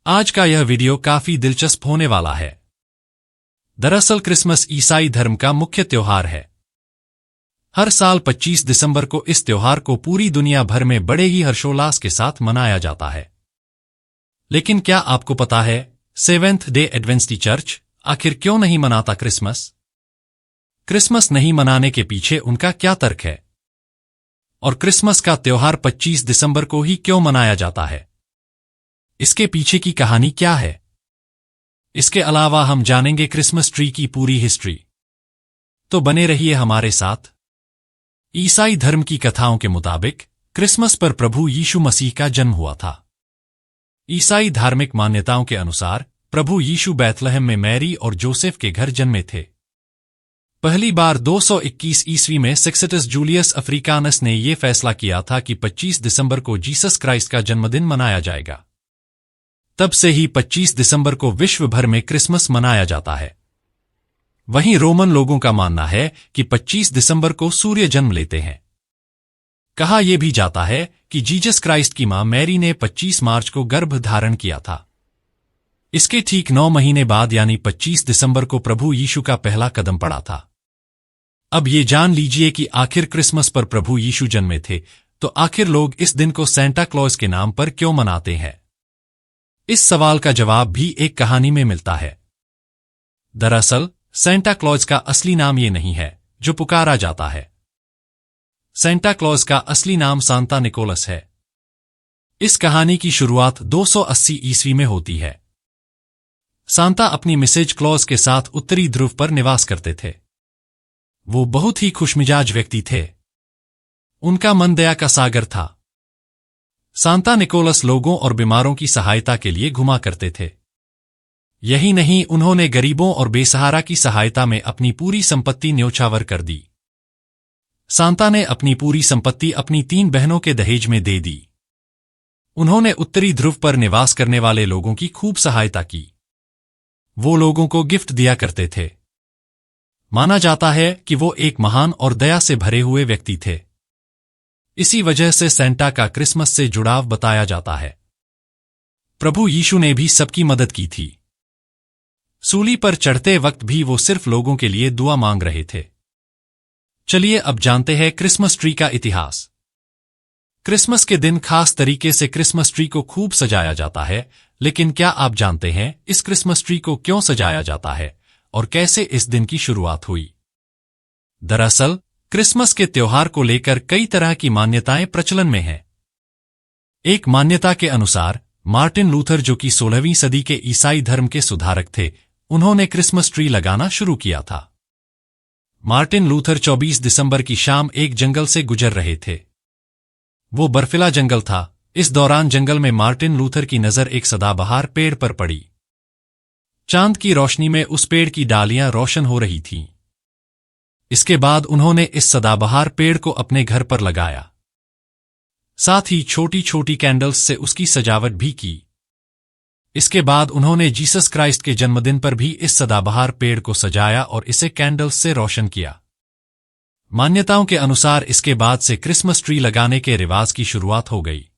आज का यह वीडियो काफी दिलचस्प होने वाला है। दरअसल क्रिसमस ईसाई धर्म का मुख्य त्योहार है। हर साल 25 दिसंबर को इस त्योहार को पूरी दुनिया भर में बड़े ही हर्षोल्लास के साथ मनाया जाता है। लेकिन क्या आपको पता है, सेवेंथ डे एडवेंटिस्ट चर्च आखिर क्यों नहीं मनाता क्रिसमस? क्रिसमस नहीं मनाने के पीछे उनका क्या तर्क है? और क्रिसमस का त्योहार 25 दिसंबर को ही क्यों मनाया जाता है? इसके पीछे की कहानी क्या है? इसके अलावा हम जानेंगे क्रिसमस ट्री की पूरी हिस्ट्री। तो बने रहिए हमारे साथ। ईसाई धर्म की कथाओं के मुताबिक क्रिसमस पर प्रभु यीशु मसीह का जन्म हुआ था। ईसाई धार्मिक मान्यताओं के अनुसार प्रभु यीशु बैतलहम में मैरी और जोसेफ के घर जन्मे थे। पहली बार 221 ईस्वी में सेक्सटस जूलियस अफ्रीकानस ने यह फैसला किया था कि 25 दिसंबर को जीसस क्राइस्ट का जन्मदिन मनाया जाएगा। तब से ही 25 दिसंबर को विश्व भर में क्रिसमस मनाया जाता है। वहीं रोमन लोगों का मानना है कि 25 दिसंबर को सूर्य जन्म लेते हैं। कहा यह भी जाता है कि जीसस क्राइस्ट की मां मैरी ने 25 मार्च को गर्भ धारण किया था। इसके ठीक 9 महीने बाद यानी 25 दिसंबर को प्रभु यीशु का पहला कदम पड़ा था। अब ये जान लीजिए कि आखिर क्रिसमस पर प्रभु यीशु जन्मे थे, तो आखिर लोग इस दिन को सेंटा क्लॉज के नाम पर क्यों मनाते हैं? इस सवाल का जवाब भी एक कहानी में मिलता है। दरअसल सेंटा क्लॉज का असली नाम ये नहीं है जो पुकारा जाता है। सेंटा क्लॉज का असली नाम सांता निकोलस है। इस कहानी की शुरुआत 280 ईस्वी में होती है। सांता अपनी मिसेज क्लॉज के साथ उत्तरी ध्रुव पर निवास करते थे। वो बहुत ही खुशमिजाज व्यक्ति थे। उनका मन दया का सागर था। सांता निकोलस लोगों और बीमारों की सहायता के लिए घुमा करते थे। यही नहीं, उन्होंने गरीबों और बेसहारा की सहायता में अपनी पूरी संपत्ति न्योछावर कर दी। सांता ने अपनी पूरी संपत्ति अपनी 3 बहनों के दहेज में दे दी। उन्होंने उत्तरी ध्रुव पर निवास करने वाले लोगों की खूब सहायता की। वो लोगों को गिफ्ट दिया करते थे। माना जाता है कि वो एक महान और दया से भरे हुए व्यक्ति थे। इसी वजह से सेंटा का क्रिसमस से जुड़ाव बताया जाता है। प्रभु यीशु ने भी सबकी मदद की थी। सूली पर चढ़ते वक्त भी वो सिर्फ लोगों के लिए दुआ मांग रहे थे। चलिए अब जानते हैं क्रिसमस ट्री का इतिहास। क्रिसमस के दिन खास तरीके से क्रिसमस ट्री को खूब सजाया जाता है, लेकिन क्या आप जानते हैं इस क्रिसमस ट्री को क्यों सजाया जाता है और कैसे इस दिन की शुरुआत हुई? दरअसल क्रिसमस के त्योहार को लेकर कई तरह की मान्यताएं प्रचलन में हैं। एक मान्यता के अनुसार मार्टिन लूथर, जो कि 16वीं सदी के ईसाई धर्म के सुधारक थे, उन्होंने क्रिसमस ट्री लगाना शुरू किया था। मार्टिन लूथर 24 दिसंबर की शाम एक जंगल से गुजर रहे थे। वो बर्फीला जंगल था। इस दौरान जंगल में मार्टिन लूथर की नजर एक सदाबहार पेड़ पर पड़ी। चांद की रोशनी में उस पेड़ की डालियां रोशन हो रही थीं। इसके बाद उन्होंने इस सदाबहार पेड़ को अपने घर पर लगाया। साथ ही छोटी छोटी कैंडल्स से उसकी सजावट भी की। इसके बाद उन्होंने जीसस क्राइस्ट के जन्मदिन पर भी इस सदाबहार पेड़ को सजाया और इसे कैंडल्स से रोशन किया। मान्यताओं के अनुसार इसके बाद से क्रिसमस ट्री लगाने के रिवाज की शुरुआत हो गई।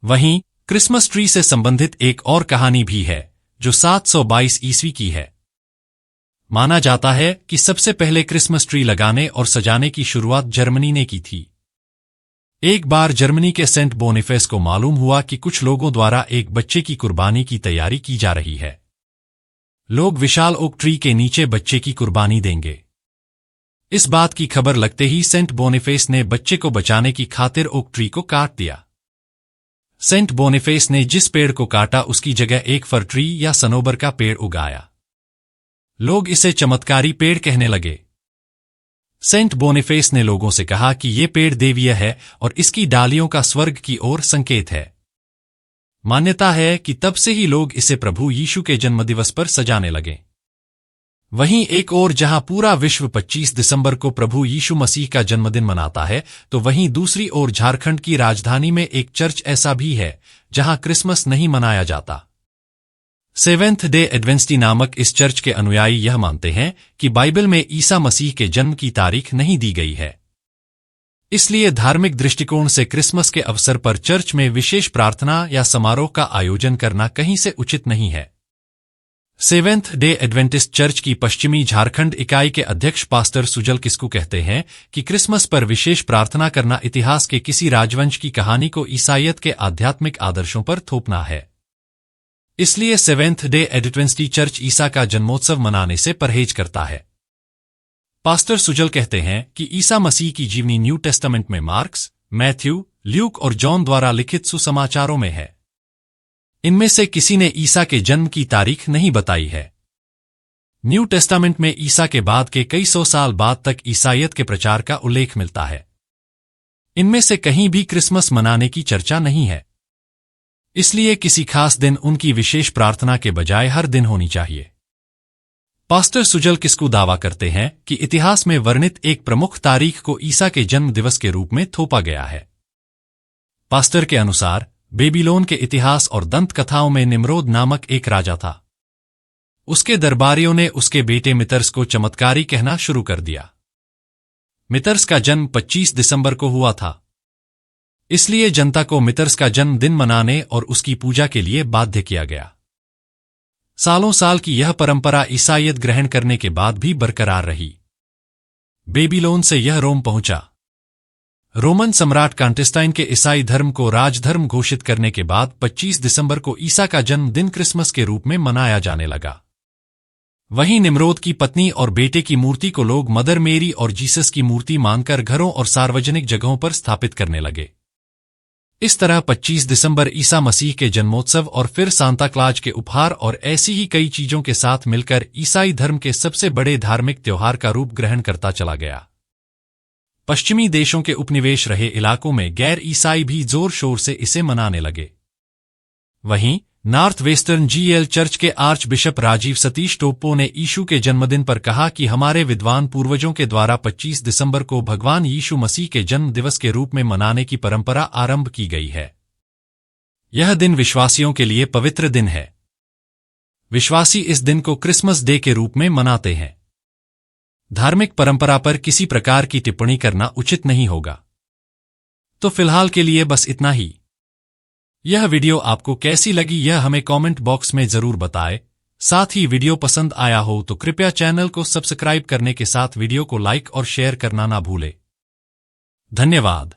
वहीं क्रिसमस ट्री से संबंधित एक और कहानी भी है जो 722 ईस्वी की है। माना जाता है कि सबसे पहले क्रिसमस ट्री लगाने और सजाने की शुरुआत जर्मनी ने की थी। एक बार जर्मनी के सेंट बोनिफेस को मालूम हुआ कि कुछ लोगों द्वारा एक बच्चे की कुर्बानी की तैयारी की जा रही है। लोग विशाल ओक ट्री के नीचे बच्चे की कुर्बानी देंगे। इस बात की खबर लगते ही सेंट बोनिफेस ने बच्चे को बचाने की खातिर ओक ट्री को काट दिया। सेंट बोनिफेस ने जिस पेड़ को काटा उसकी जगह एक फर ट्री या सनोबर का पेड़ उगाया। लोग इसे चमत्कारी पेड़ कहने लगे। सेंट बोनिफेस ने लोगों से कहा कि यह पेड़ देवीय है और इसकी डालियों का स्वर्ग की ओर संकेत है। मान्यता है कि तब से ही लोग इसे प्रभु यीशु के जन्मदिवस पर सजाने लगे। वहीं एक ओर जहां पूरा विश्व 25 दिसंबर को प्रभु यीशु मसीह का जन्मदिन मनाता है, तो वहीं दूसरी ओर झारखंड की राजधानी में एक चर्च ऐसा भी है जहां क्रिसमस नहीं मनाया जाता। सेवेंथ डे एडवेंटिस्ट नामक इस चर्च के अनुयायी यह मानते हैं कि बाइबल में ईसा मसीह के जन्म की तारीख नहीं दी गई है। इसलिए धार्मिक दृष्टिकोण से क्रिसमस के अवसर पर चर्च में विशेष प्रार्थना या समारोह का आयोजन करना कहीं से उचित नहीं है। सेवेंथ डे एडवेंटिस्ट चर्च की पश्चिमी झारखंड इकाई के अध्यक्ष पास्टर सुजल किस्कू कहते हैं कि क्रिसमस पर विशेष प्रार्थना करना इतिहास के किसी राजवंश की कहानी को ईसाईयत के आध्यात्मिक आदर्शों पर थोपना है। इसलिए सेवेंथ डे एडवेंटिस्ट चर्च ईसा का जन्मोत्सव मनाने से परहेज करता है। पास्टर सुजल कहते हैं कि ईसा मसीह की जीवनी न्यू टेस्टामेंट में मार्क्स, मैथ्यू, ल्यूक और जॉन द्वारा लिखित सुसमाचारों में है। इनमें से किसी ने ईसा के जन्म की तारीख नहीं बताई है। न्यू टेस्टामेंट में ईसा के बाद के कई सौ साल बाद तक ईसाईयत के प्रचार का उल्लेख मिलता है। इनमें से कहीं भी क्रिसमस मनाने की चर्चा नहीं है। इसलिए किसी खास दिन उनकी विशेष प्रार्थना के बजाय हर दिन होनी चाहिए। पास्टर सुजल किस्कू दावा करते हैं कि इतिहास में वर्णित एक प्रमुख तारीख को ईसा के जन्म दिवस के रूप में थोपा गया है। पास्टर के अनुसार बेबीलोन के इतिहास और दंत कथाओं में निम्रोद नामक एक राजा था। उसके दरबारियों ने उसके बेटे मितर्स को चमत्कारी कहना शुरू कर दिया। मितर्स का जन्म 25 दिसंबर को हुआ था। इसलिए जनता को मितर्स का जन्मदिन मनाने और उसकी पूजा के लिए बाध्य किया गया। सालों साल की यह परंपरा ईसाईयत ग्रहण करने के बाद भी बरकरार रही। बेबीलोन से यह रोम पहुंचा। रोमन सम्राट कांटिस्टाइन के ईसाई धर्म को राजधर्म घोषित करने के बाद 25 दिसंबर को ईसा का जन्मदिन क्रिसमस के रूप में मनाया जाने लगा। वहीं निम्रोद की पत्नी और बेटे की मूर्ति को लोग मदर मेरी और जीसस की मूर्ति मानकर घरों और सार्वजनिक जगहों पर स्थापित करने लगे। इस तरह 25 दिसंबर ईसा मसीह के जन्मोत्सव और फिर सांता क्लॉज के उपहार और ऐसी ही कई चीजों के साथ मिलकर ईसाई धर्म के सबसे बड़े धार्मिक त्योहार का रूप ग्रहण करता चला गया। पश्चिमी देशों के उपनिवेश रहे इलाकों में गैर ईसाई भी जोर शोर से इसे मनाने लगे। वहीं नॉर्थ वेस्टर्न जीएल चर्च के आर्च बिशप राजीव सतीश टोप्पो ने यीशु के जन्मदिन पर कहा कि हमारे विद्वान पूर्वजों के द्वारा 25 दिसंबर को भगवान यीशु मसीह के जन्म दिवस के रूप में मनाने की परंपरा आरंभ की गई है। यह दिन विश्वासियों के लिए पवित्र दिन है। विश्वासी इस दिन को क्रिसमस डे के रूप में मनाते हैं। धार्मिक परंपरा पर किसी प्रकार की टिप्पणी करना उचित नहीं होगा। तो फिलहाल के लिए बस इतना ही। यह वीडियो आपको कैसी लगी यह हमें कमेंट बॉक्स में जरूर बताएं। साथ ही वीडियो पसंद आया हो तो कृपया चैनल को सब्सक्राइब करने के साथ वीडियो को लाइक और शेयर करना ना भूलें। धन्यवाद।